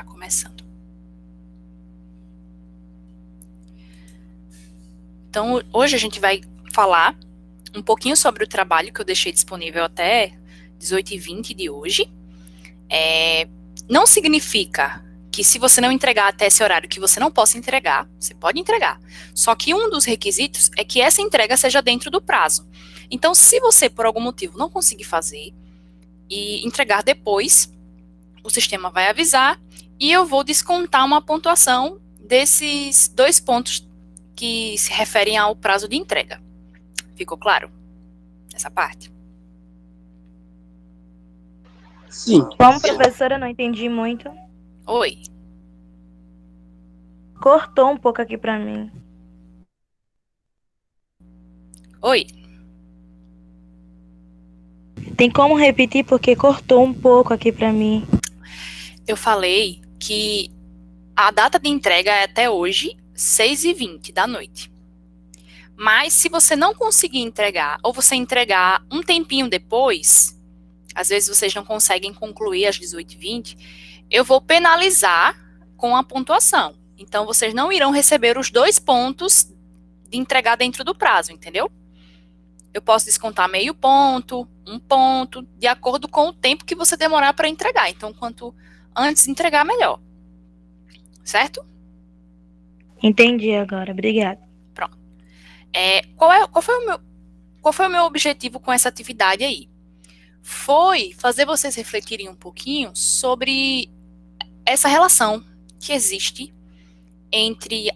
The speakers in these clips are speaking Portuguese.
ficar começando. Então, hoje a gente vai falar um pouquinho sobre o trabalho que eu deixei disponível até 18h20 de hoje. Não significa que se você não entregar até esse horário que você não possa entregar, você pode entregar. Só que um dos requisitos é que essa entrega seja dentro do prazo. Então, se você, por algum motivo, não conseguir fazer e entregar depois, o sistema vai avisar e eu vou descontar uma pontuação desses 2 pontos que se referem ao prazo de entrega. Ficou claro? Essa parte? Sim. Como professora, não entendi muito. Oi. Cortou um pouco aqui pra mim. Oi. Tem como repetir porque cortou um pouco aqui pra mim. Eu falei que a data de entrega é até hoje, 6h20 da noite. Mas se você não conseguir entregar, ou você entregar um tempinho depois, às vezes vocês não conseguem concluir às 18h20, eu vou penalizar com a pontuação. Então, vocês não irão receber os 2 pontos de entregar dentro do prazo, entendeu? Eu posso descontar meio ponto, 1 ponto, de acordo com o tempo que você demorar para entregar. Então, quanto antes entregar, melhor. Certo? Entendi agora, obrigada. Pronto. Qual foi o meu objetivo com essa atividade aí? Foi fazer vocês refletirem um pouquinho sobre essa relação que existe entre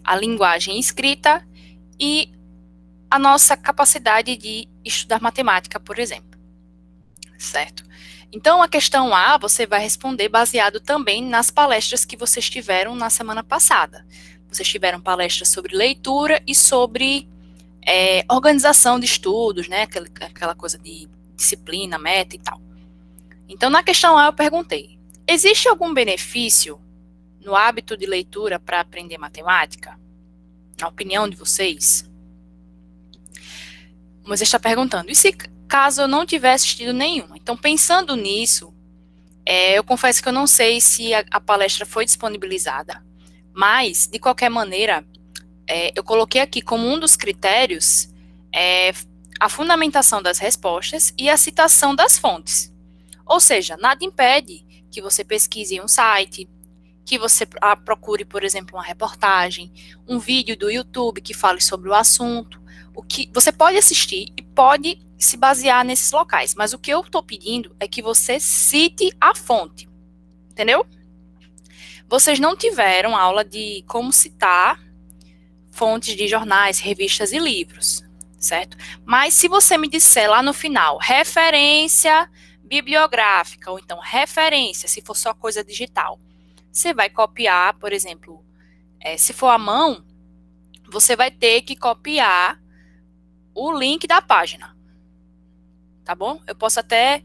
a linguagem escrita e a nossa capacidade de estudar matemática, por exemplo. Certo? Então, a questão A, você vai responder baseado também nas palestras que vocês tiveram na semana passada. Vocês tiveram palestras sobre leitura e sobre organização de estudos, né? Aquela coisa de disciplina, meta e tal. Então, na questão A, eu perguntei: existe algum benefício no hábito de leitura para aprender matemática? Na opinião de vocês? Você está perguntando, e se caso eu não tivesse assistido nenhuma? Então, pensando nisso, eu confesso que eu não sei se a palestra foi disponibilizada, mas, de qualquer maneira, eu coloquei aqui como um dos critérios a fundamentação das respostas e a citação das fontes. Ou seja, nada impede que você pesquise em um site, que você procure, por exemplo, uma reportagem, um vídeo do YouTube que fale sobre o assunto. O que você pode assistir e pode se basear nesses locais, mas o que eu estou pedindo é que você cite a fonte, entendeu? Vocês não tiveram aula de como citar fontes de jornais, revistas e livros, certo? Mas se você me disser lá no final, referência bibliográfica, ou então referência, se for só coisa digital, você vai copiar, por exemplo, se for à mão, você vai ter que copiar o link da página, tá bom? Eu posso até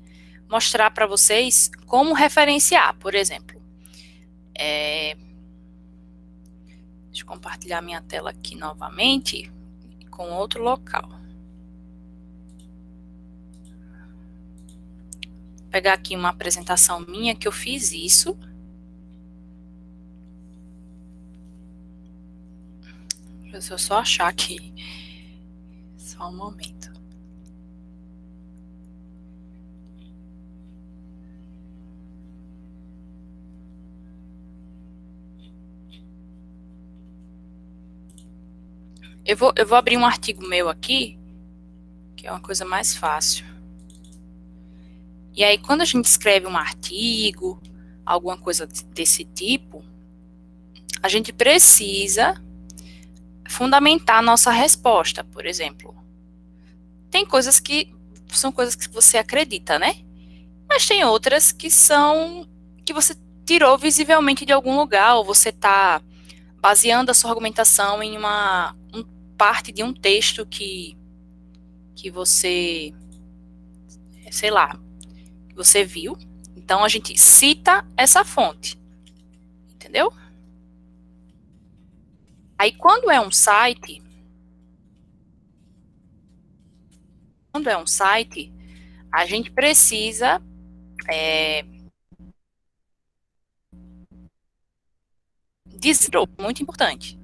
mostrar para vocês como referenciar, por exemplo. Deixa eu compartilhar minha tela aqui novamente com outro local. Vou pegar aqui uma apresentação minha que eu fiz isso. Deixa eu só achar aqui. Só um momento. Eu vou abrir um artigo meu aqui, que é uma coisa mais fácil. E aí, quando a gente escreve um artigo, alguma coisa desse tipo, a gente precisa fundamentar a nossa resposta, por exemplo. Tem coisas que são coisas que você acredita, né? Mas tem outras que são que você tirou visivelmente de algum lugar, ou você está baseando a sua argumentação em uma parte de um texto que você, sei lá, que você viu. Então, a gente cita essa fonte, entendeu? Aí, quando é um site, a gente precisa Dizer, muito importante.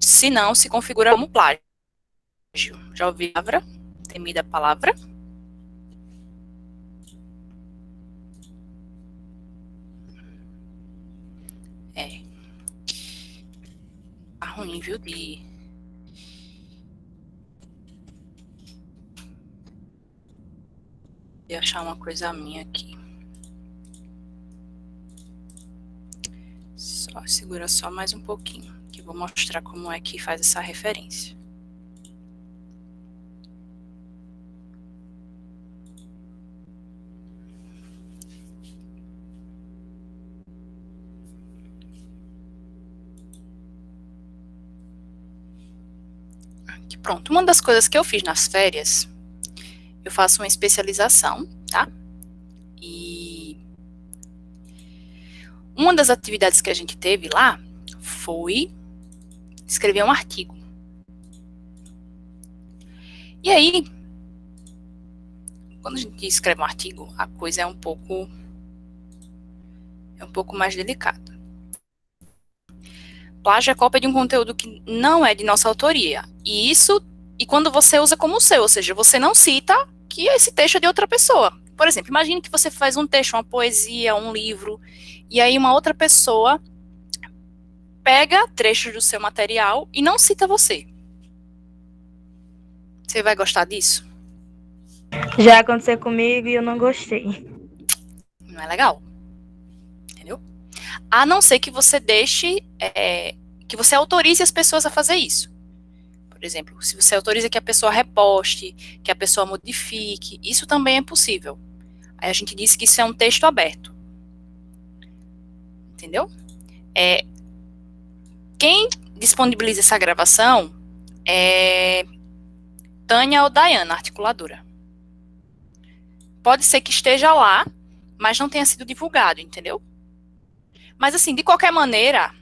Se não, se configura como plágio. Já ouvi a palavra? Temida palavra. Tá ruim, viu? De achar uma coisa minha aqui. Segura só mais um pouquinho, que eu vou mostrar como é que faz essa referência. Aqui, pronto. Uma das coisas que eu fiz nas férias, eu faço uma especialização, tá? E uma das atividades que a gente teve lá foi escrever um artigo. E aí, quando a gente escreve um artigo, a coisa é um pouco mais delicada. Plágio é cópia de um conteúdo que não é de nossa autoria. E quando você usa como seu, ou seja, você não cita que esse texto é de outra pessoa. Por exemplo, imagine que você faz um texto, uma poesia, um livro, e aí uma outra pessoa pega trechos do seu material e não cita você. Você vai gostar disso? Já aconteceu comigo e eu não gostei. Não é legal. Entendeu? A não ser que você deixe, que você autorize as pessoas a fazer isso. Por exemplo, se você autoriza que a pessoa reposte, que a pessoa modifique, isso também é possível. Aí a gente diz que isso é um texto aberto. Entendeu? Quem disponibiliza essa gravação é Tânia ou Dayana, articuladora. Pode ser que esteja lá, mas não tenha sido divulgado, entendeu? Mas assim, de qualquer maneira,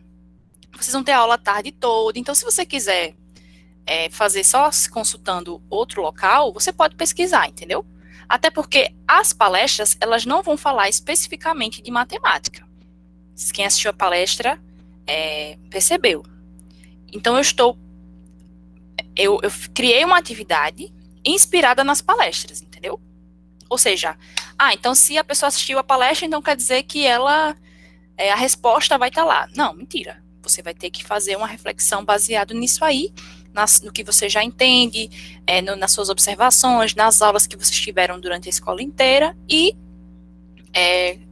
vocês vão ter aula a tarde toda, então se você quiser fazer só se consultando outro local, você pode pesquisar, entendeu? Até porque as palestras, elas não vão falar especificamente de matemática. Quem assistiu a palestra percebeu. Então, eu criei uma atividade inspirada nas palestras, entendeu? Ou seja, então se a pessoa assistiu a palestra, então quer dizer que a resposta vai estar lá. Não, mentira. Você vai ter que fazer uma reflexão baseada nisso aí, no que você já entende, nas suas observações, nas aulas que vocês tiveram durante a escola inteira e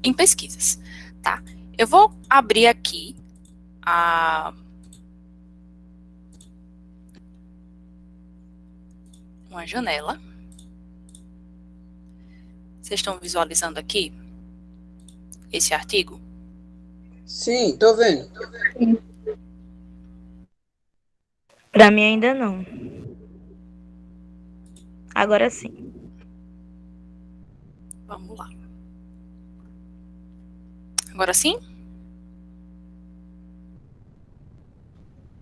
em pesquisas, tá? Eu vou abrir aqui uma janela. Vocês estão visualizando aqui esse artigo? Sim, tô vendo. Pra mim ainda não. Agora sim. Vamos lá. Agora sim?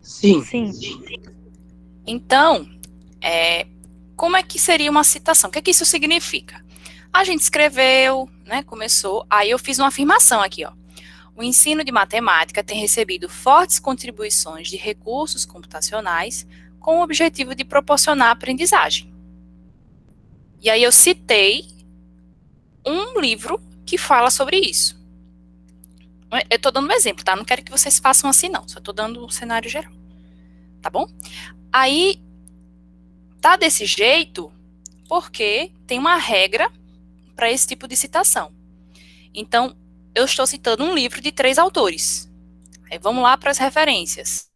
Sim. Sim. Então, como é que seria uma citação? O que é que isso significa? A gente escreveu, né, começou, aí eu fiz uma afirmação aqui, ó. O ensino de matemática tem recebido fortes contribuições de recursos computacionais com o objetivo de proporcionar aprendizagem. E aí eu citei um livro que fala sobre isso. Eu estou dando um exemplo, tá? Não quero que vocês façam assim, não. Só estou dando um cenário geral. Tá bom? Aí, tá desse jeito porque tem uma regra para esse tipo de citação. Então, eu estou citando um livro de 3 autores. Aí vamos lá para as referências.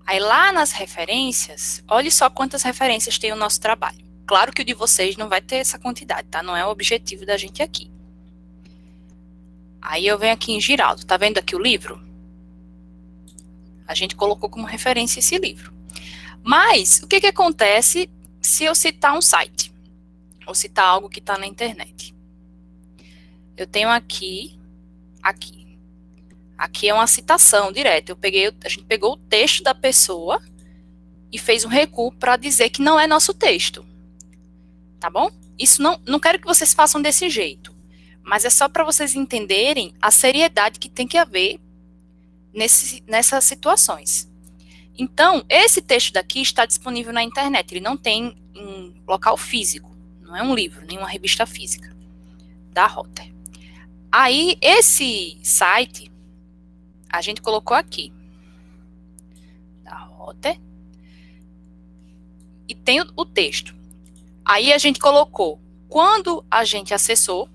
Aí lá nas referências, olhe só quantas referências tem o nosso trabalho. Claro que o de vocês não vai ter essa quantidade, tá? Não é o objetivo da gente aqui. Aí eu venho aqui em Giraldo. Tá vendo aqui o livro? A gente colocou como referência esse livro. Mas, o que acontece se eu citar um site? Ou citar algo que está na internet? Eu tenho aqui. Aqui é uma citação direta. A gente pegou o texto da pessoa e fez um recuo para dizer que não é nosso texto. Tá bom? Isso não quero que vocês façam desse jeito. Mas é só para vocês entenderem a seriedade que tem que haver nessas situações. Então, esse texto daqui está disponível na internet, ele não tem um local físico, não é um livro, nem uma revista física da Rotter. Aí, esse site, a gente colocou aqui, da Rotter, e tem o texto. Aí, a gente colocou quando a gente acessou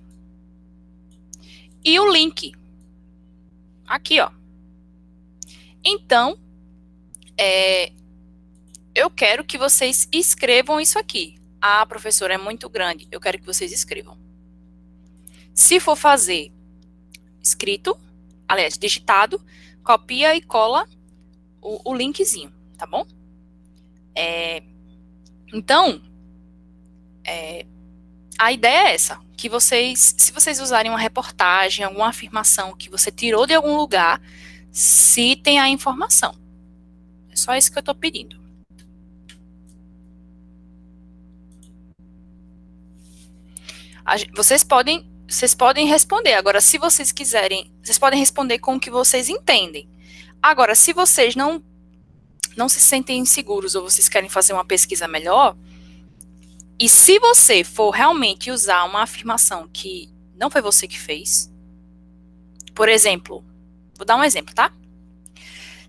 e o link. Aqui, ó. Então, eu quero que vocês escrevam isso aqui. Ah, professora, é muito grande. Eu quero que vocês escrevam. Se for fazer escrito, aliás, digitado, copia e cola o linkzinho, tá bom? Então, a ideia é essa, que vocês, se vocês usarem uma reportagem, alguma afirmação que você tirou de algum lugar, citem a informação. É só isso que eu estou pedindo. Vocês podem responder. Agora, se vocês quiserem, vocês podem responder com o que vocês entendem. Agora, se vocês não se sentem inseguros ou vocês querem fazer uma pesquisa melhor, e se você for realmente usar uma afirmação que não foi você que fez, por exemplo, vou dar um exemplo, tá?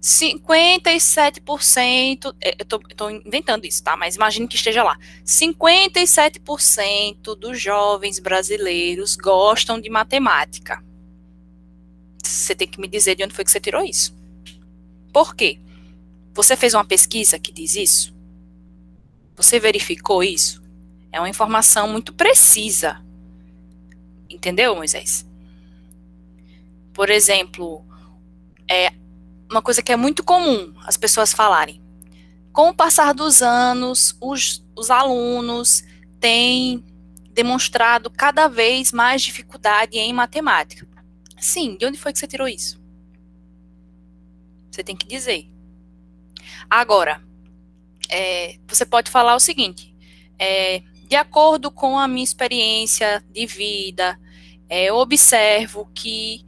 57%, eu tô inventando isso, tá? Mas imagine que esteja lá. 57% dos jovens brasileiros gostam de matemática. Você tem que me dizer de onde foi que você tirou isso. Por quê? Você fez uma pesquisa que diz isso? Você verificou isso? É uma informação muito precisa. Entendeu, Moisés? Por exemplo, uma coisa que é muito comum as pessoas falarem. Com o passar dos anos, os alunos têm demonstrado cada vez mais dificuldade em matemática. Sim, de onde foi que você tirou isso? Você tem que dizer. Agora, você pode falar o seguinte, de acordo com a minha experiência de vida, eu observo que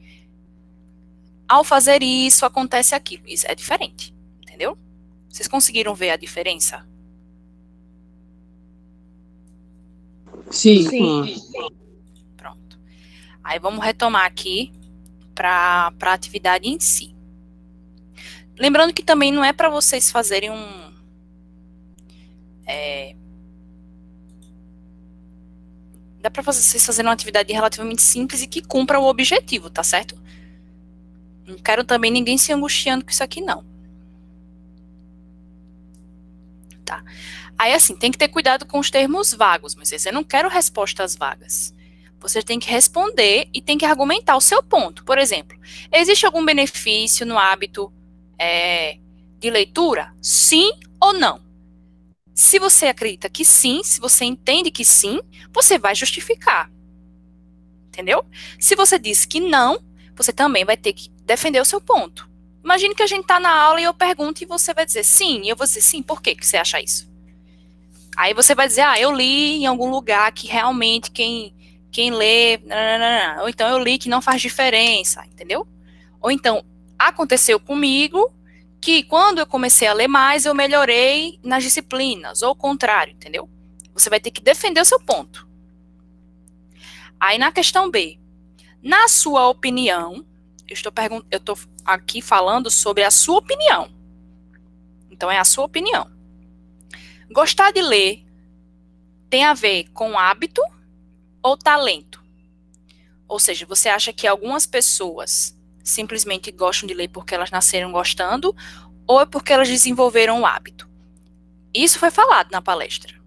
ao fazer isso, acontece aquilo. Isso é diferente, entendeu? Vocês conseguiram ver a diferença? Sim. Pronto. Aí vamos retomar aqui para a atividade em si. Lembrando que também não é para vocês fazerem dá para vocês fazerem uma atividade relativamente simples e que cumpra o objetivo, tá certo? Não quero também ninguém se angustiando com isso aqui, não. Tá. Aí, assim, tem que ter cuidado com os termos vagos, mas eu não quero respostas vagas. Você tem que responder e tem que argumentar o seu ponto. Por exemplo, existe algum benefício no hábito de leitura? Sim ou não? Se você acredita que sim, se você entende que sim, você vai justificar. Entendeu? Se você diz que não, você também vai ter que defender o seu ponto. Imagine que a gente está na aula e eu pergunto e você vai dizer sim, e eu vou dizer sim, por que você acha isso? Aí você vai dizer, eu li em algum lugar que realmente quem lê, ou então eu li que não faz diferença, entendeu? Ou então, aconteceu comigo que quando eu comecei a ler mais, eu melhorei nas disciplinas, ou o contrário, entendeu? Você vai ter que defender o seu ponto. Aí na questão B, na sua opinião, eu estou aqui falando sobre a sua opinião. Então, é a sua opinião. Gostar de ler tem a ver com hábito ou talento? Ou seja, você acha que algumas pessoas simplesmente gostam de ler porque elas nasceram gostando ou é porque elas desenvolveram o hábito? Isso foi falado na palestra.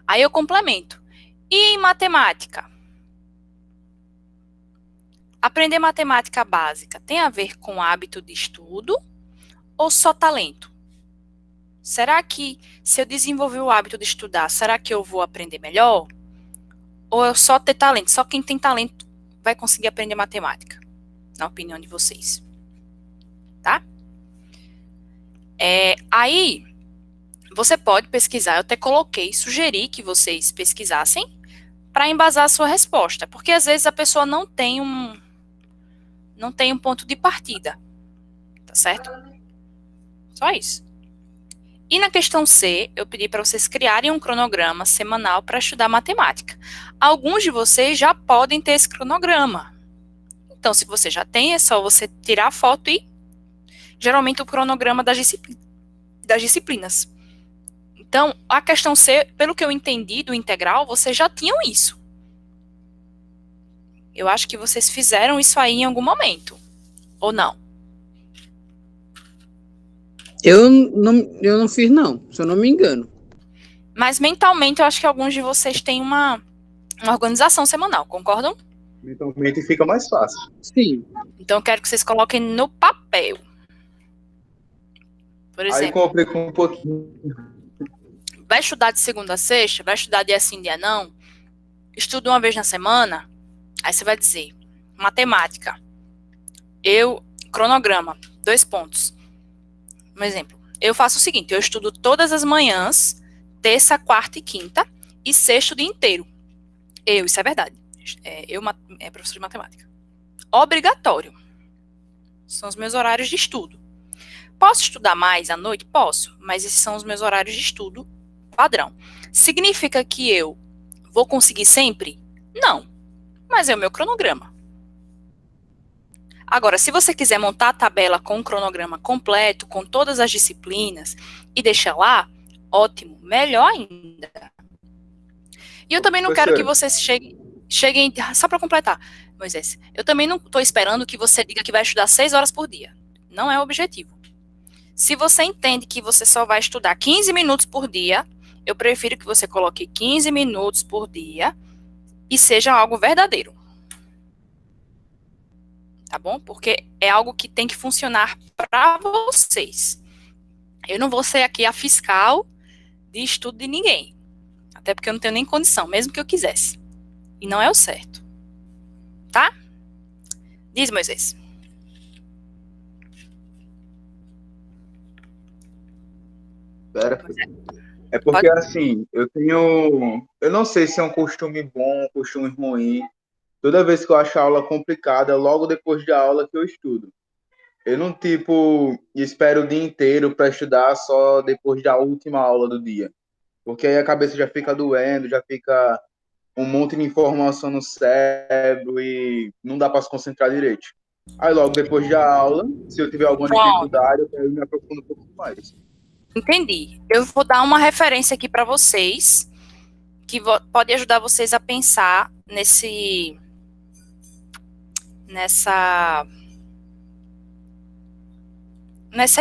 Aí eu complemento. E em matemática? Aprender matemática básica tem a ver com hábito de estudo ou só talento? Será que, se eu desenvolver o hábito de estudar, será que eu vou aprender melhor? Ou eu só ter talento? Só quem tem talento vai conseguir aprender matemática, na opinião de vocês. Tá? Aí, você pode pesquisar, eu até sugeri que vocês pesquisassem para embasar a sua resposta, porque às vezes a pessoa não tem um ponto de partida, tá certo? Só isso. E na questão C, eu pedi para vocês criarem um cronograma semanal para estudar matemática. Alguns de vocês já podem ter esse cronograma. Então, se você já tem, é só você tirar a foto e geralmente o cronograma das disciplinas. Então, a questão C, pelo que eu entendi do integral, vocês já tinham isso. Eu acho que vocês fizeram isso aí em algum momento. Ou não? Eu não fiz, não, se eu não me engano. Mas mentalmente eu acho que alguns de vocês têm uma organização semanal, concordam? Mentalmente fica mais fácil. Sim. Então eu quero que vocês coloquem no papel. Por Aí exemplo, complica um pouquinho. vai estudar de segunda a sexta? Vai estudar dia sim, dia não? Estuda uma vez na semana? Aí você vai dizer, matemática. Cronograma, 2 pontos. Um exemplo, eu faço o seguinte, eu estudo todas as manhãs, terça, quarta e quinta, e sexta o dia inteiro. Isso é verdade. Professor de matemática. Obrigatório. São os meus horários de estudo. Posso estudar mais à noite? Posso, mas esses são os meus horários de estudo padrão. Significa que eu vou conseguir sempre? Não, mas é o meu cronograma. Agora, se você quiser montar a tabela com o cronograma completo, com todas as disciplinas, e deixar lá, ótimo, melhor ainda. E eu também não quero que vocês cheguem só para completar, Moisés, eu também não estou esperando que você diga que vai estudar 6 horas por dia. Não é o objetivo. Se você entende que você só vai estudar 15 minutos por dia, eu prefiro que você coloque 15 minutos por dia e seja algo verdadeiro. Tá bom? Porque é algo que tem que funcionar para vocês. Eu não vou ser aqui a fiscal de estudo de ninguém. Até porque eu não tenho nem condição, mesmo que eu quisesse. E não é o certo. Tá? Diz, Moisés. Pera. É porque, assim, eu não sei se é um costume bom, um costume ruim. Toda vez que eu acho a aula complicada, logo depois da aula que eu estudo. Eu não, espero o dia inteiro para estudar só depois da última aula do dia. Porque aí a cabeça já fica doendo, já fica um monte de informação no cérebro e não dá para se concentrar direito. Aí logo depois da aula, se eu tiver alguma dificuldade, eu me aprofundo um pouco mais. Entendi. Eu vou dar uma referência aqui para vocês, que pode ajudar vocês a pensar nessa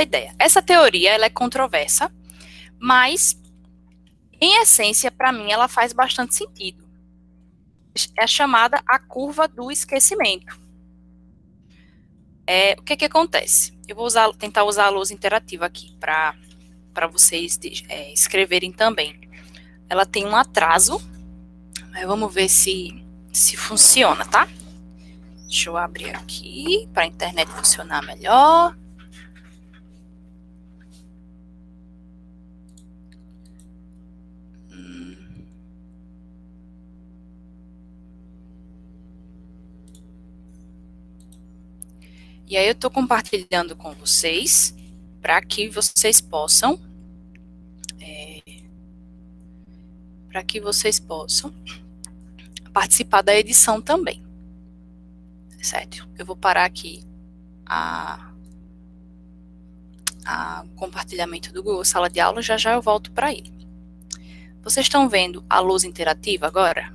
ideia. Essa teoria, ela é controversa, mas, em essência, para mim, ela faz bastante sentido. É chamada a curva do esquecimento. O que acontece? Eu vou tentar usar a lousa interativa aqui para vocês escreverem também. Ela tem um atraso, mas vamos ver se funciona, tá? Deixa eu abrir aqui para a internet funcionar melhor. E aí eu estou compartilhando com vocês para que vocês possam participar da edição também. Certo? Eu vou parar aqui o compartilhamento do Google Sala de Aula, já eu volto para ele. Vocês estão vendo a lousa interativa agora?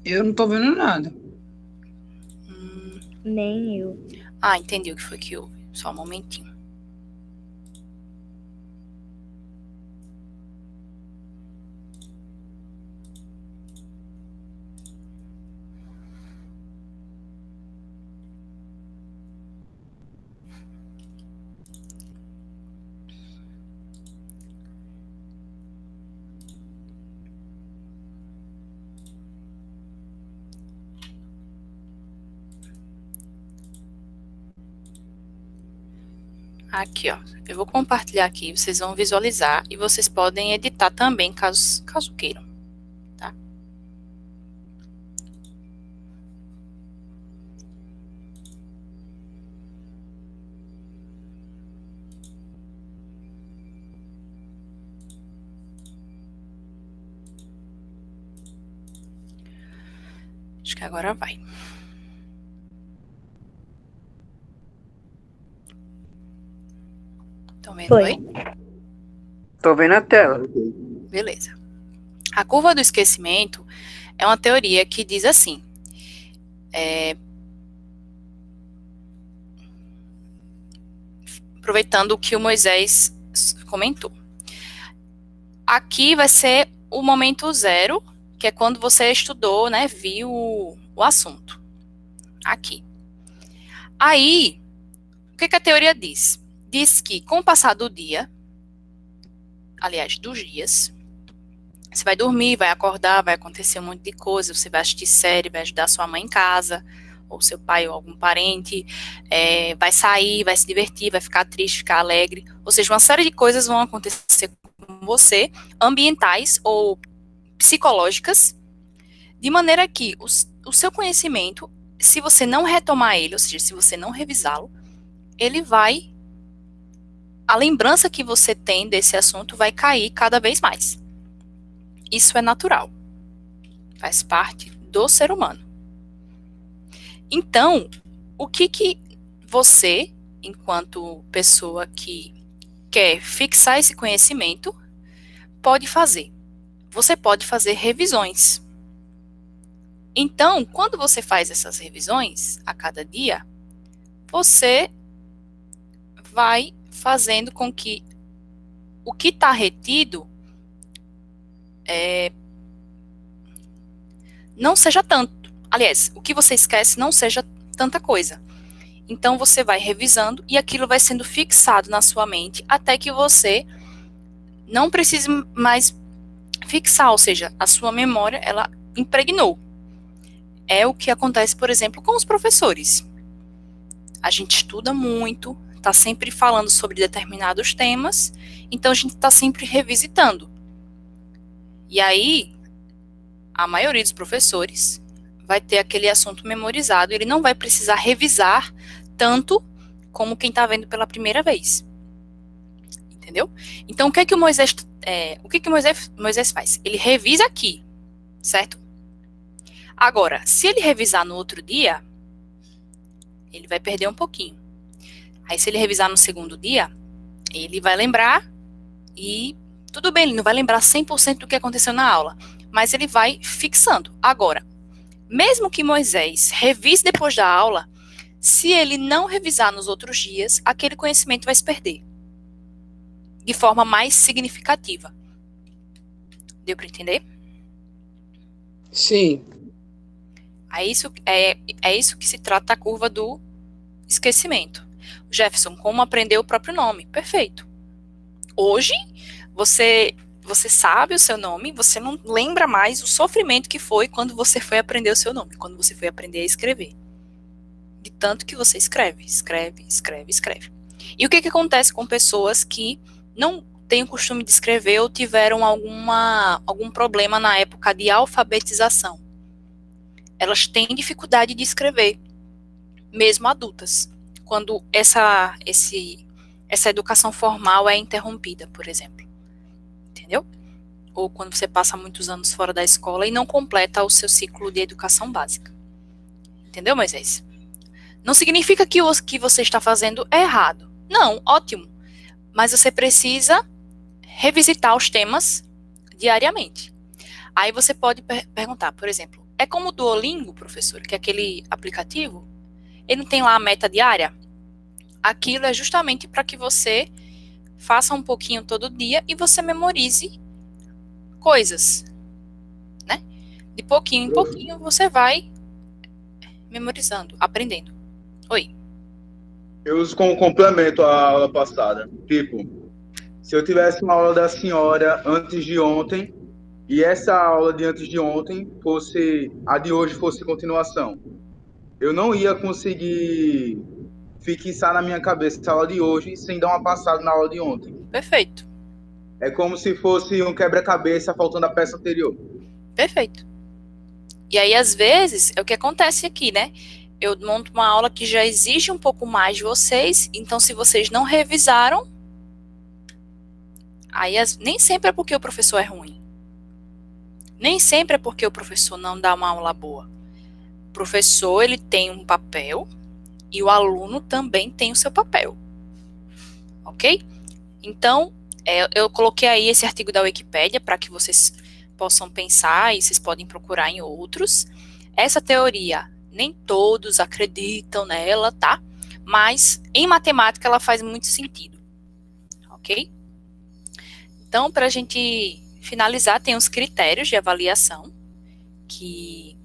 Eu não tô vendo nada. Nem eu. Entendi o que foi que houve. Só um momentinho. Aqui, ó. Eu vou compartilhar aqui, vocês vão visualizar e vocês podem editar também, caso queiram, tá? Acho que agora vai. Estão vendo Foi. aí? Tô vendo a tela. Beleza. A curva do esquecimento é uma teoria que diz assim, aproveitando o que o Moisés comentou. Aqui vai ser o momento zero, que é quando você estudou, né, viu o assunto. Aqui. Aí, o que a teoria diz? Diz que com o passar do dia, aliás, dos dias, você vai dormir, vai acordar, vai acontecer um monte de coisa, você vai assistir série, vai ajudar sua mãe em casa, ou seu pai ou algum parente, vai sair, vai se divertir, vai ficar triste, ficar alegre, ou seja, uma série de coisas vão acontecer com você, ambientais ou psicológicas, de maneira que o seu conhecimento, se você não retomar ele, ou seja, se você não revisá-lo, ele vai, a lembrança que você tem desse assunto vai cair cada vez mais. Isso é natural. Faz parte do ser humano. Então, o que você, enquanto pessoa que quer fixar esse conhecimento, pode fazer? Você pode fazer revisões. Então, quando você faz essas revisões a cada dia, você vai fazendo com que o que está retido não seja tanto. Aliás, o que você esquece não seja tanta coisa. Então, você vai revisando e aquilo vai sendo fixado na sua mente até que você não precise mais fixar, ou seja, a sua memória, ela impregnou. É o que acontece, por exemplo, com os professores. A gente estuda muito, está sempre falando sobre determinados temas, então a gente está sempre revisitando. E aí, a maioria dos professores vai ter aquele assunto memorizado, ele não vai precisar revisar tanto como quem está vendo pela primeira vez. Entendeu? Então, o que o Moisés faz? Ele revisa aqui, certo? Agora, se ele revisar no outro dia, ele vai perder um pouquinho. Aí, se ele revisar no segundo dia, ele vai lembrar e tudo bem, ele não vai lembrar 100% do que aconteceu na aula, mas ele vai fixando. Agora, mesmo que Moisés revise depois da aula, se ele não revisar nos outros dias, aquele conhecimento vai se perder de forma mais significativa. Deu para entender? Sim. É isso que se trata a curva do esquecimento. Jefferson, como aprender o próprio nome? Perfeito. Hoje, você sabe o seu nome, você não lembra mais o sofrimento que foi quando você foi aprender o seu nome, quando você foi aprender a escrever. De tanto que você escreve. E o que acontece com pessoas que não têm o costume de escrever ou tiveram algum problema na época de alfabetização? Elas têm dificuldade de escrever, mesmo adultas, quando essa educação formal é interrompida, por exemplo. Entendeu? Ou quando você passa muitos anos fora da escola e não completa o seu ciclo de educação básica. Entendeu, Moisés? Não significa que o que você está fazendo é errado. Não, ótimo. Mas você precisa revisitar os temas diariamente. Aí você pode perguntar, por exemplo, é como o Duolingo, professor, que é aquele aplicativo, ele não tem lá a meta diária? Aquilo é justamente para que você faça um pouquinho todo dia e você memorize coisas, né? De pouquinho em pouquinho você vai memorizando, aprendendo. Oi. Eu uso como complemento a aula passada. Tipo, se eu tivesse uma aula da senhora antes de ontem e essa aula de antes de ontem fosse a de hoje fosse continuação, eu não ia conseguir fixar na minha cabeça a aula de hoje sem dar uma passada na aula de ontem. Perfeito. É como se fosse um quebra-cabeça faltando a peça anterior. Perfeito. E aí, às vezes, é o que acontece aqui, né? Eu monto uma aula que já exige um pouco mais de vocês, então se vocês não revisaram, aí nem sempre é porque o professor é ruim. Nem sempre é porque o professor não dá uma aula boa. O professor, ele tem um papel e o aluno também tem o seu papel. Ok? Então, eu coloquei aí esse artigo da Wikipédia para que vocês possam pensar e vocês podem procurar em outros. Essa teoria, nem todos acreditam nela, tá? Mas, em matemática, ela faz muito sentido. Ok? Então, para a gente finalizar, tem os critérios de avaliação que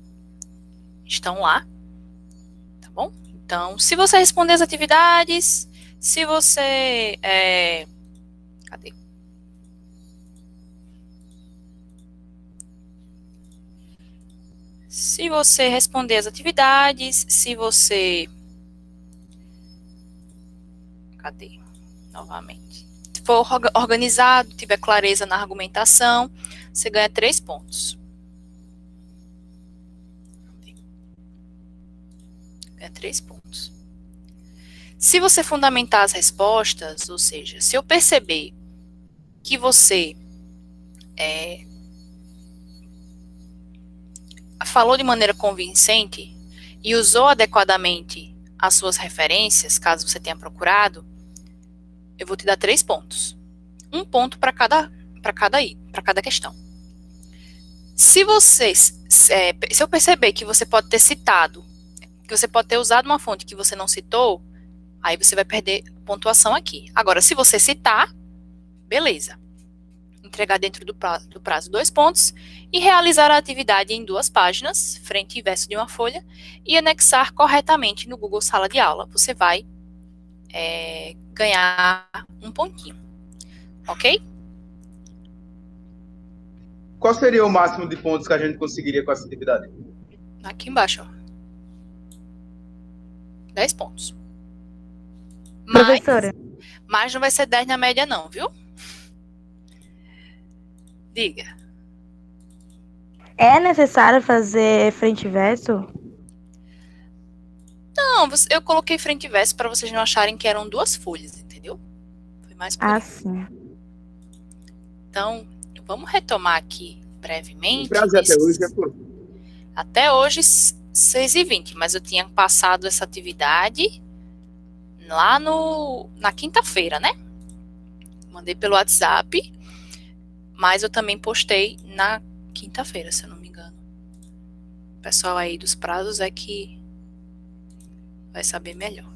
estão lá, tá bom? Então, se você responder as atividades, se você... cadê? Se você responder as atividades, se você... Cadê? Novamente. Se for organizado, tiver clareza na argumentação, você ganha 3 pontos. Ganha 3 pontos. Se você fundamentar as respostas, ou seja, se eu perceber que você falou de maneira convincente e usou adequadamente as suas referências, caso você tenha procurado, eu vou te dar 3 pontos. 1 ponto para cada questão. Se eu perceber que você pode ter citado, que você pode ter usado uma fonte que você não citou, aí você vai perder pontuação aqui. Agora, se você citar, beleza. Entregar dentro do prazo 2 pontos e realizar a atividade em 2 páginas, frente e verso de uma folha, e anexar corretamente no Google Sala de Aula. Você vai ganhar 1 pontinho. Ok? Qual seria o máximo de pontos que a gente conseguiria com essa atividade? Aqui embaixo, ó. 10 pontos. Professora, Mas não vai ser 10 na média não, viu? Diga. é necessário fazer frente e verso? Não, eu coloquei frente e verso para vocês não acharem que eram 2 folhas, entendeu? Foi mais por aí. Sim. Então, vamos retomar aqui brevemente. O prazo até hoje é por... Até hoje, 6h20, mas eu tinha passado essa atividade lá na quinta-feira, né? Mandei pelo WhatsApp, mas eu também postei na quinta-feira, se eu não me engano. O pessoal aí dos prazos é que vai saber melhor.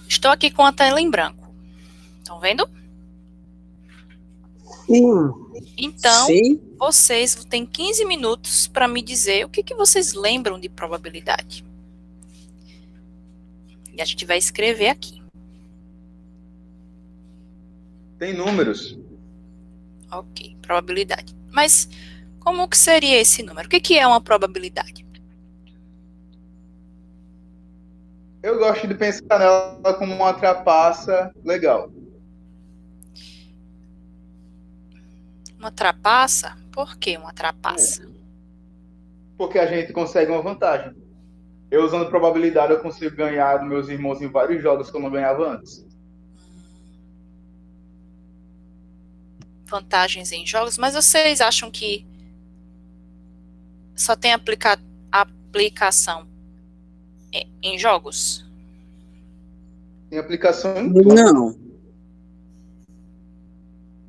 Estou aqui com a tela em branco. Estão vendo? Sim. Então, Sim. vocês têm 15 minutos para me dizer o que vocês lembram de probabilidade. E a gente vai escrever aqui. Tem números. Ok, probabilidade. Mas como que seria esse número? O que é uma probabilidade? Eu gosto de pensar nela como uma trapaça legal. Uma trapaça? Por que uma trapaça? Porque a gente consegue uma vantagem. Eu usando probabilidade, eu consigo ganhar dos meus irmãos em vários jogos que eu não ganhava antes. Vantagens em jogos, mas vocês acham que só tem aplicação em jogos? Tem aplicação em tudo. Não.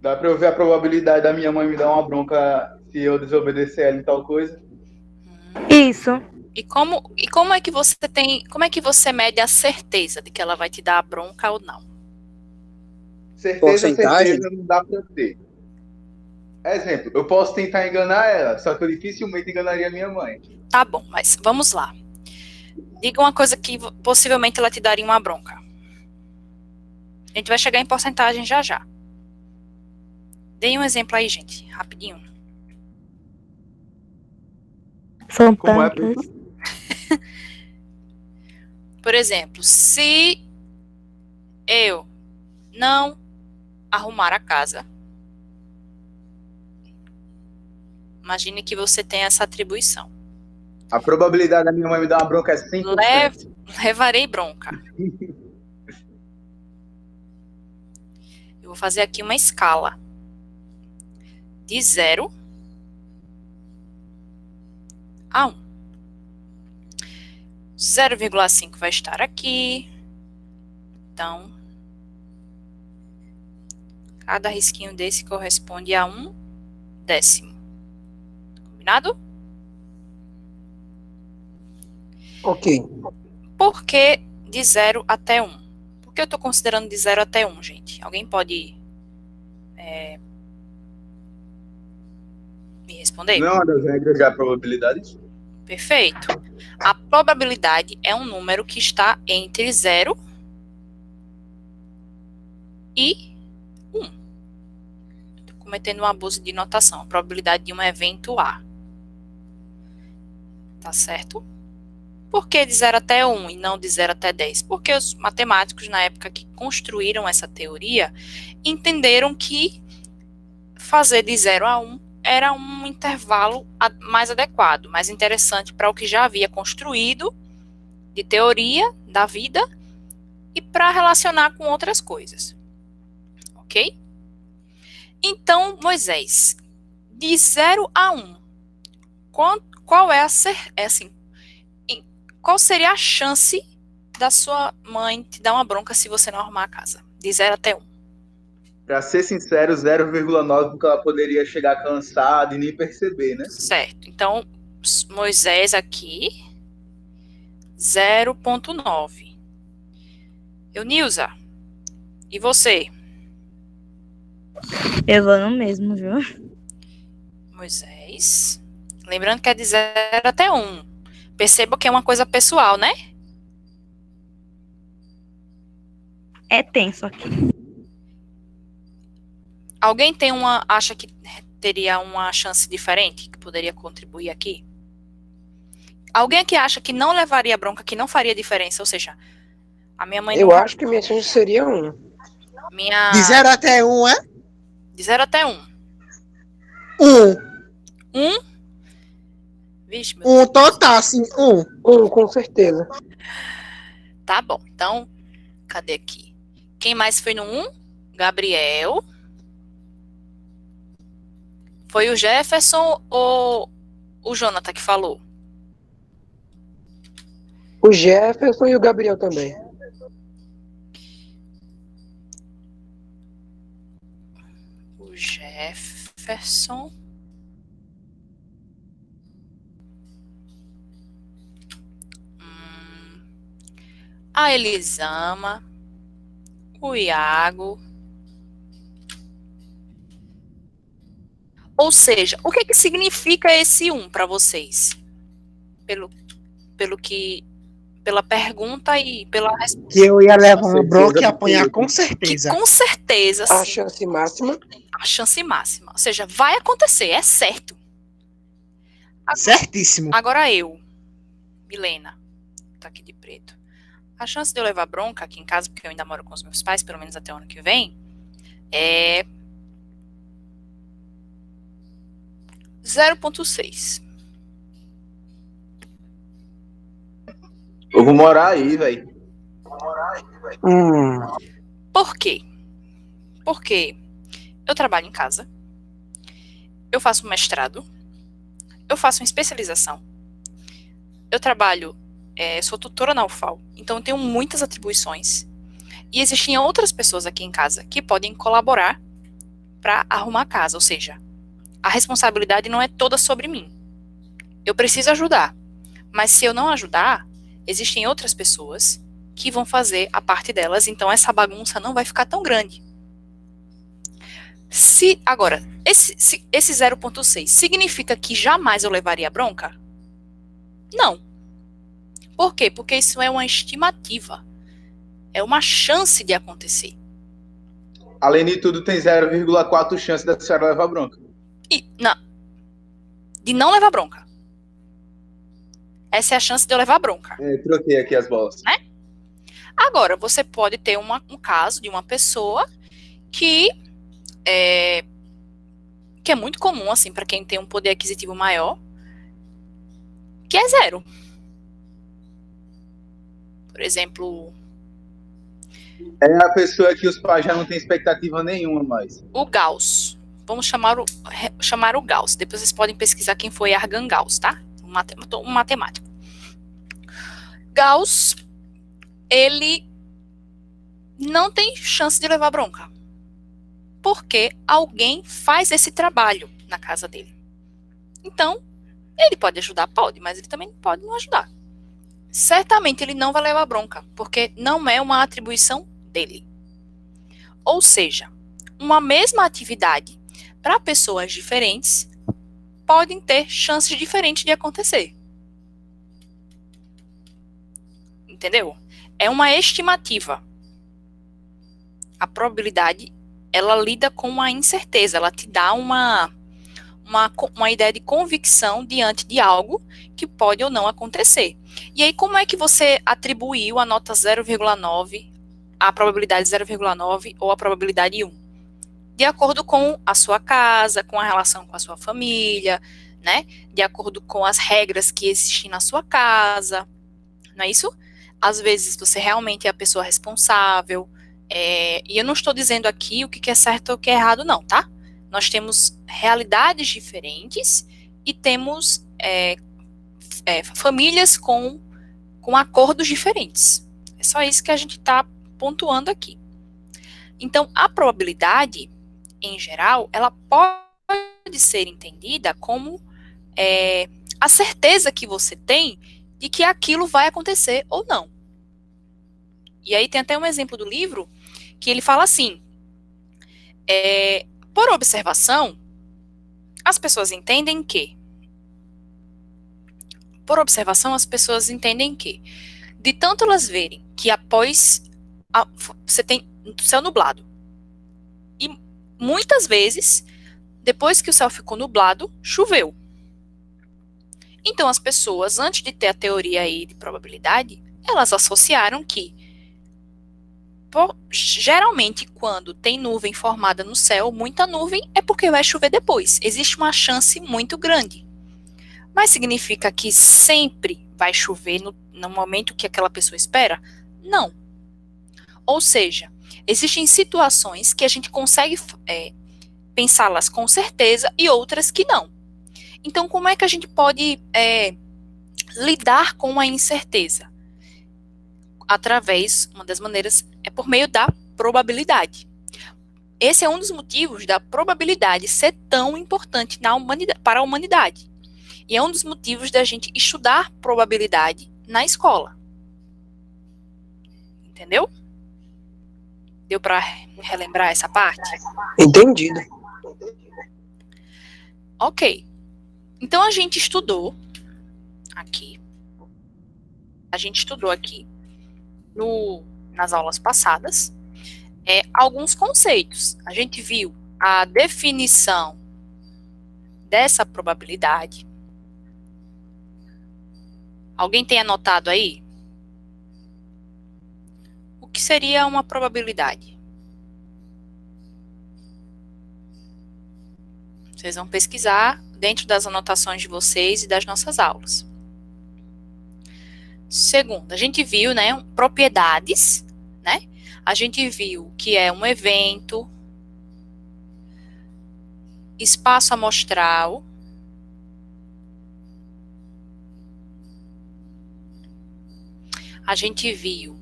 Dá pra eu ver a probabilidade da minha mãe me dar uma bronca se eu desobedecer ela em tal coisa? Isso. E como é que você mede a certeza de que ela vai te dar a bronca ou não? Porcentagem? Certeza não dá pra ter. Exemplo, eu posso tentar enganar ela, só que eu dificilmente enganaria minha mãe. Tá bom, mas vamos lá. Diga uma coisa que possivelmente ela te daria uma bronca. A gente vai chegar em porcentagem já já. Dê um exemplo aí, gente, rapidinho. São Como é, tantas. Por exemplo, se eu não arrumar a casa, imagine que você tem essa atribuição. A probabilidade da minha mãe me dar uma bronca é 5%. Levarei bronca. Eu vou fazer aqui uma escala de 0 a 1. 0,5 vai estar aqui. Então, cada risquinho desse corresponde a 1/10. Combinado? Ok. Por que de 0 até 1? Por que eu estou considerando de 0 até 1, gente? Alguém pode me responder? Não é uma das regras da probabilidade? Perfeito. A probabilidade é um número que está entre 0 e 1. Estou cometendo um abuso de notação. A probabilidade de um evento A. Tá certo? Por que de 0 até 1 e não de 0 até 10? Porque os matemáticos, na época que construíram essa teoria, entenderam que fazer de 0 a 1 era um intervalo mais adequado, mais interessante para o que já havia construído de teoria da vida e para relacionar com outras coisas. Ok? Então, Moisés, de 0 a 1, qual é qual seria a chance da sua mãe te dar uma bronca se você não arrumar a casa? De 0 até 1. Pra ser sincero, 0,9, porque ela poderia chegar cansada e nem perceber, né? Certo. Então, Moisés aqui, 0,9. Eunilza, e você? Eu vou no mesmo, viu? Moisés. Lembrando que é de 0 até 1. Perceba que é uma coisa pessoal, né? É tenso aqui. Alguém acha que teria uma chance diferente que poderia contribuir aqui? Alguém aqui acha que não levaria bronca, que não faria diferença? Ou seja, a minha mãe Eu não... acho que minha chance seria 1. De 0 até 1 é? De 0 até 1. 1. 1? Vixe, meu Deus. 1 total, sim. 1. 1, com certeza. Tá bom, então, cadê aqui? Quem mais foi no 1? Gabriel. Foi o Jefferson ou o Jonathan que falou? O Jefferson e o Gabriel também. O Jefferson. A Elisama. O Iago. Ou seja, o que significa esse 1 para vocês? Pela pergunta e pela resposta. Que eu ia levar uma bronca e apanhar com Que certeza. com certeza A chance máxima. a chance máxima. Ou seja, vai acontecer, é certo. Certíssimo. Agora eu, Milena, tá aqui de preto. A chance de eu levar bronca aqui em casa, porque eu ainda moro com os meus pais, pelo menos até o ano que vem, é 0,6. Eu vou morar aí, velho. Por quê? Porque eu trabalho em casa, eu faço um mestrado, eu faço uma especialização, eu trabalho, sou tutora na UFAL, então eu tenho muitas atribuições, e existem outras pessoas aqui em casa que podem colaborar para arrumar a casa, ou seja, a responsabilidade não é toda sobre mim. Eu preciso ajudar, mas se eu não ajudar, existem outras pessoas que vão fazer a parte delas, então essa bagunça não vai ficar tão grande. Agora, esse 0,6 significa que jamais eu levaria bronca? Não. Por quê? Porque isso é uma estimativa. É uma chance de acontecer. Além de tudo, tem 0,4 chance da senhora levar bronca. De não levar bronca. Essa é a chance de eu levar bronca. Troquei aqui as bolas. Né? Agora, você pode ter um caso de uma pessoa que é muito comum, assim, para quem tem um poder aquisitivo maior, que é zero. Por exemplo, É a pessoa que os pais já não têm expectativa nenhuma mais. o Gauss. Vamos chamar o Gauss. Depois vocês podem pesquisar quem foi Argan Gauss, tá? Um matemático. Gauss, ele não tem chance de levar bronca. Porque alguém faz esse trabalho na casa dele. Então, ele pode ajudar? Pode, mas ele também pode não ajudar. Certamente ele não vai levar bronca, porque não é uma atribuição dele. Ou seja, uma mesma atividade para pessoas diferentes podem ter chances diferentes de acontecer. Entendeu? É uma estimativa. A probabilidade, ela lida com a incerteza, ela te dá uma ideia de convicção diante de algo que pode ou não acontecer. E aí, como é que você atribuiu a nota 0,9, a probabilidade 0,9 ou a probabilidade 1? De acordo com a sua casa, com a relação com a sua família, né? De acordo com as regras que existem na sua casa, não é isso? Às vezes você realmente é a pessoa responsável, e eu não estou dizendo aqui o que é certo ou o que é errado, não, tá? Nós temos realidades diferentes e temos famílias com acordos diferentes. É só isso que a gente está pontuando aqui. Então, a probabilidade, em geral, ela pode ser entendida como a certeza que você tem de que aquilo vai acontecer ou não. E aí tem até um exemplo do livro que ele fala assim, por observação, as pessoas entendem que, de tanto elas verem que após, você tem céu nublado, e muitas vezes, depois que o céu ficou nublado, choveu. Então as pessoas, antes de ter a teoria aí de probabilidade, elas associaram que, geralmente, quando tem nuvem formada no céu, muita nuvem, é porque vai chover depois. Existe uma chance muito grande. Mas significa que sempre vai chover no momento que aquela pessoa espera? Não. Ou seja, existem situações que a gente consegue pensá-las com certeza e outras que não. Então, como é que a gente pode lidar com a incerteza? Uma das maneiras é por meio da probabilidade. Esse é um dos motivos da probabilidade ser tão importante para a humanidade. E é um dos motivos da gente estudar probabilidade na escola. Entendeu? Deu para relembrar essa parte? Entendido. Ok. Então a gente estudou aqui. Nas aulas passadas, alguns conceitos. A gente viu a definição dessa probabilidade. Alguém tem anotado aí? O que seria uma probabilidade? Vocês vão pesquisar dentro das anotações de vocês e das nossas aulas. Segundo, a gente viu, né, propriedades, né? A gente viu que é um evento, espaço amostral, a gente viu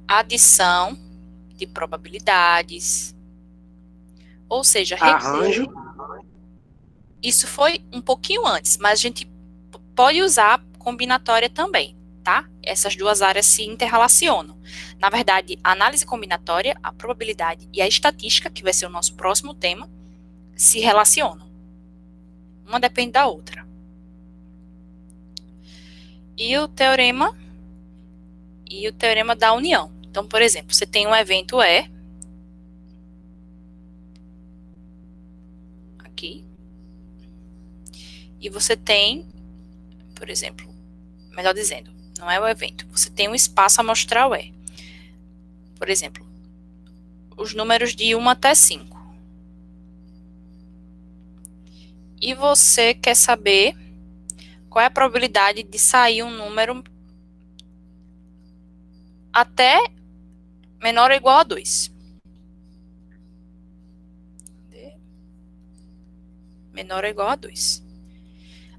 adição de probabilidades, ou seja, Arranjo. Isso foi um pouquinho antes, mas a gente pode usar combinatória também, tá? Essas duas áreas se interrelacionam. Na verdade, a análise combinatória, a probabilidade e a estatística, que vai ser o nosso próximo tema, se relacionam. Uma depende da outra. E o teorema da união. Então, por exemplo, você tem um evento E, aqui, e você tem, por exemplo, melhor dizendo, Não é o evento. Você tem um espaço amostral E. Por exemplo, os números de 1 até 5. E você quer saber qual é a probabilidade de sair um número até menor ou igual a 2. Menor ou igual a 2.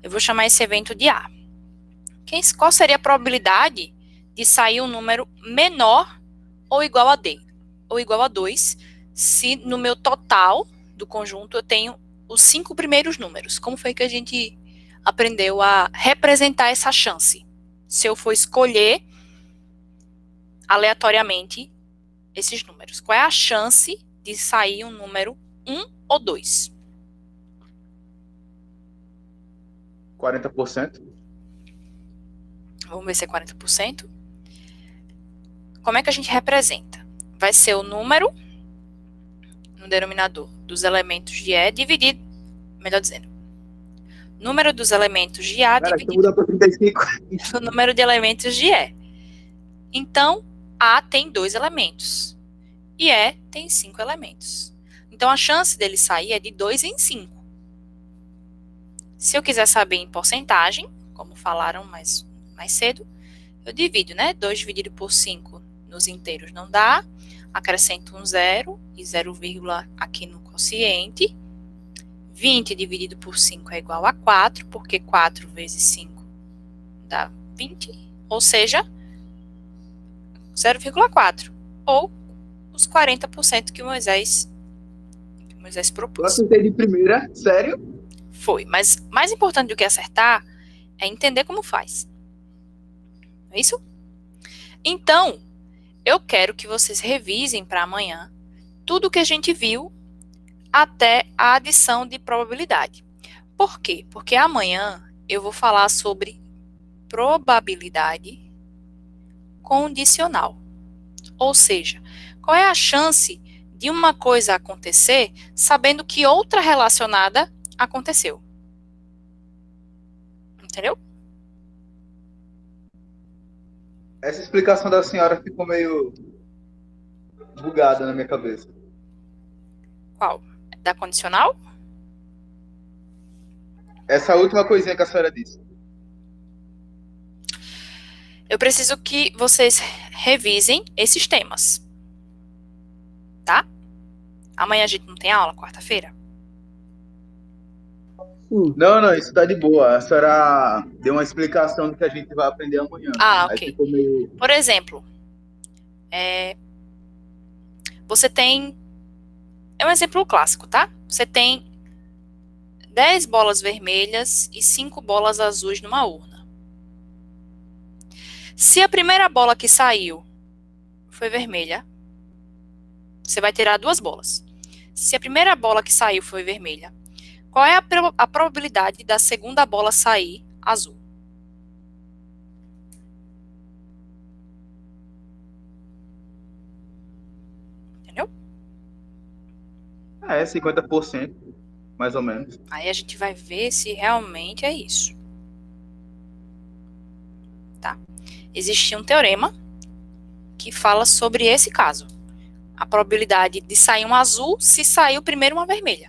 Eu vou chamar esse evento de A. Qual seria a probabilidade de sair um número menor ou igual a D? Ou igual a 2, se no meu total do conjunto eu tenho os 5 primeiros números. Como foi que a gente aprendeu a representar essa chance? Se eu for escolher aleatoriamente esses números. Qual é a chance de sair um número 1 ou 2? 40%. Vamos ver se é 40%. Como é que a gente representa? Vai ser o número no denominador dos elementos de E dividido, melhor dizendo, número dos elementos de A Cara, dividido muda para 35. pelo número de elementos de E. Então, A tem 2 elementos e E tem 5 elementos. Então, a chance dele sair é de 2 em 5. Se eu quiser saber em porcentagem, como falaram mais cedo, eu divido, né? 2 dividido por 5 nos inteiros não dá. Acrescento um 0 e 0, aqui no quociente. 20 dividido por 5 é igual a 4, porque 4 vezes 5 dá 20, ou seja, 0,4, ou os 40% que Moisés Eu propôs. acertei de primeira, sério? Foi, mas mais importante do que acertar é entender como faz. Não é isso? Então, eu quero que vocês revisem para amanhã tudo o que a gente viu até a adição de probabilidade. Por quê? Porque amanhã eu vou falar sobre probabilidade condicional. Ou seja, qual é a chance de uma coisa acontecer sabendo que outra relacionada aconteceu? Entendeu? Essa explicação da senhora ficou meio bugada na minha cabeça. Qual? Da condicional? Essa última coisinha que a senhora disse. Eu preciso que vocês revisem esses temas. Tá? Amanhã a gente não tem aula, quarta-feira? Não, isso tá de boa. A senhora deu uma explicação do que a gente vai aprender amanhã. Ah, Aí ok. ficou meio... Por exemplo, você tem... É um exemplo clássico, tá? Você tem 10 bolas vermelhas e 5 bolas azuis numa urna. Se a primeira bola que saiu foi vermelha, você vai tirar 2 bolas. Se a primeira bola que saiu foi vermelha, qual é a probabilidade da segunda bola sair azul? Entendeu? É, 50%, mais ou menos. Aí a gente vai ver se realmente é isso. Tá? Existe um teorema que fala sobre esse caso. A probabilidade de sair um azul se saiu primeiro uma vermelha.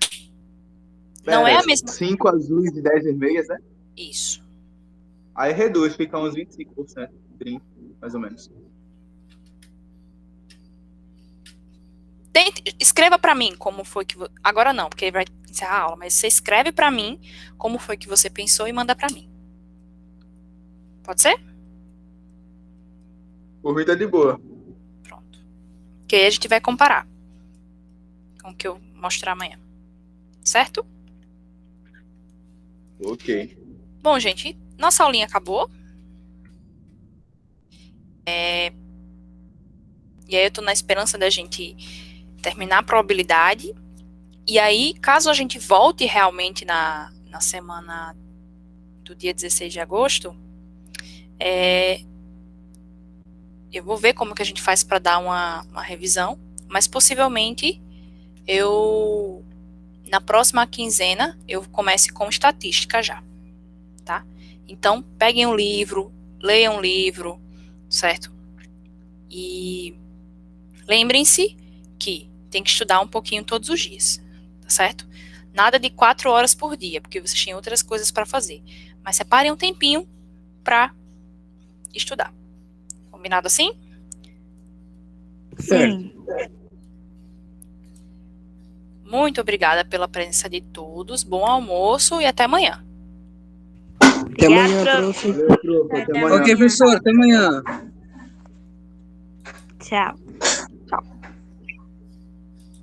Não é a mesma. 5 azuis e 10 vermelhas, né? Isso. Aí reduz, fica uns 25%, 30%, mais ou menos. Escreva para mim como foi que... Agora não, porque vai encerrar a aula, mas você escreve para mim como foi que você pensou e manda para mim. Pode ser? Por mim tá de boa. Pronto. Que aí a gente vai comparar com o que eu mostrar amanhã. Certo? Ok. Bom, gente, nossa aulinha acabou. E aí eu tô na esperança da gente terminar a probabilidade. E aí, caso a gente volte realmente na semana do dia 16 de agosto, eu vou ver como que a gente faz para dar uma revisão, mas possivelmente na próxima quinzena, eu comece com estatística já, tá? Então, peguem um livro, leiam um livro, certo? E lembrem-se que tem que estudar um pouquinho todos os dias, tá certo? Nada de 4 horas por dia, porque vocês têm outras coisas para fazer. Mas separem um tempinho para estudar. Combinado assim? Sim. Muito obrigada pela presença de todos. Bom almoço e até amanhã. Até amanhã, Obrigada, prof. Valeu, prof. Até amanhã. Ok, professor, até amanhã. Tchau.